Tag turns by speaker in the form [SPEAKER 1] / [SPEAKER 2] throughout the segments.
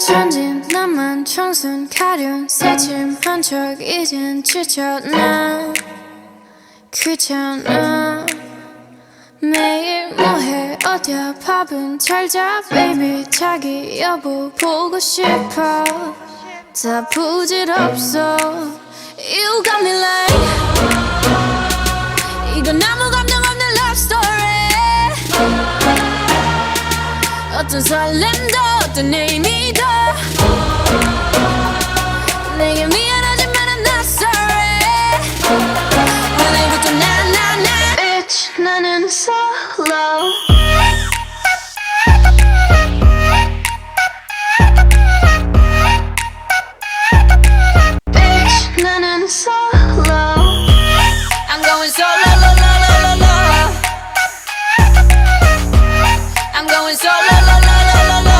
[SPEAKER 1] 천진 나만 청순 가련 새침한 척 이젠 지쳤나 귀찮아 매일 뭐해 어디야 밥은 잘자 baby 자기 여보 보고 싶어 다 부질없어 You got me like 이건 아무 감정 없는 love story 어떤 설렘도 어떤 의미도 내게 미안하지만 I'm not sorry 오늘부터 나 Bitch 나는 solo Bitch 나는 solo I'm going solo lo, lo, lo, lo, lo. I'm going solo lo, lo, lo, lo, lo.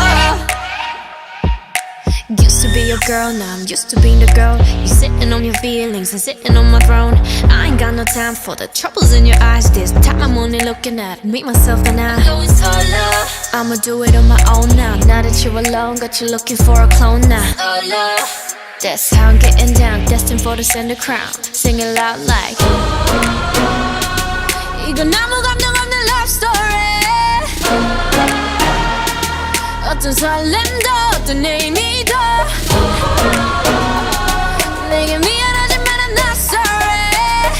[SPEAKER 1] Used to be your girl, now I'm used to being the girl. You sitting on your feelings and sitting on my throne. I ain't got no time for the troubles in your eyes. This time I'm only looking at me, myself and I. I'm going solo. I'ma do it on my own now. Now that you're alone, got you looking for a clone now. Solo. That's how I'm getting down, destined for the center crown. Sing it loud like 이건 아무 감정 없는 love story 어떤 설렘도 어떤 의미도 내게 미안하지만 I'm not sorry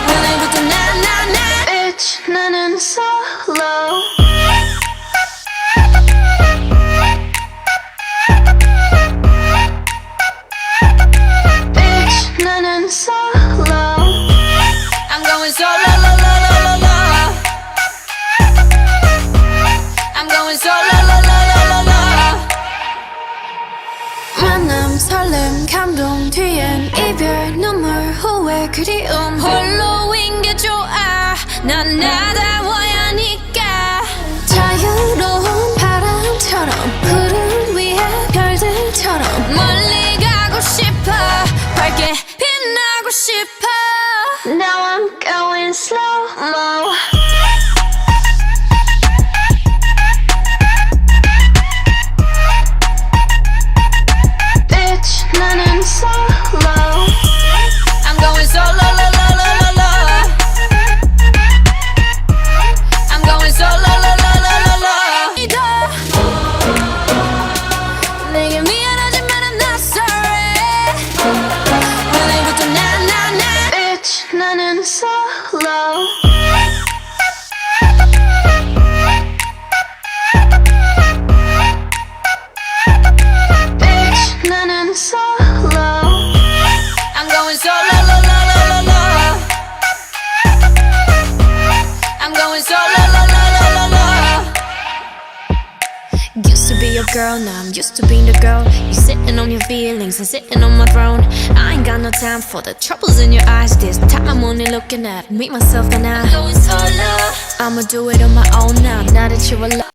[SPEAKER 1] 오늘부터 나 Bitch 나는 solo Bitch 나는 solo I'm going solo lo, lo, lo, lo, lo. I'm going solo lo, lo, lo, lo, lo. 만남 설렘 감동 뒤엔 이별 눈물 후회 그리움 홀로인 게 좋아 난 나다워야 하니까 자유로운 바람처럼 푸른 위에 별들처럼 멀리 가고 싶어 밝게 빛나고 싶어 Now I'm going slow-mo Bitch, 나는 solo I'm going solo, lo, lo, lo, lo, lo. I'm going solo, lo, lo, lo, lo, lo. 내게 미안하지만 I'm not sorry 오늘부터 나 Bitch, 나는 solo Bitch, 나는 solo I'm going solo, lo, lo, lo, lo, lo. I'm going solo, lo, lo, lo, lo, lo. Used to be your girl, now I'm used to being the girl. You sitting on your feelings and sitting on my throne. I ain't got no time for the troubles in your eyes. This time I'm only looking at me, myself and I. I'm going solo. I'ma do it on my own now. Now that you're alone.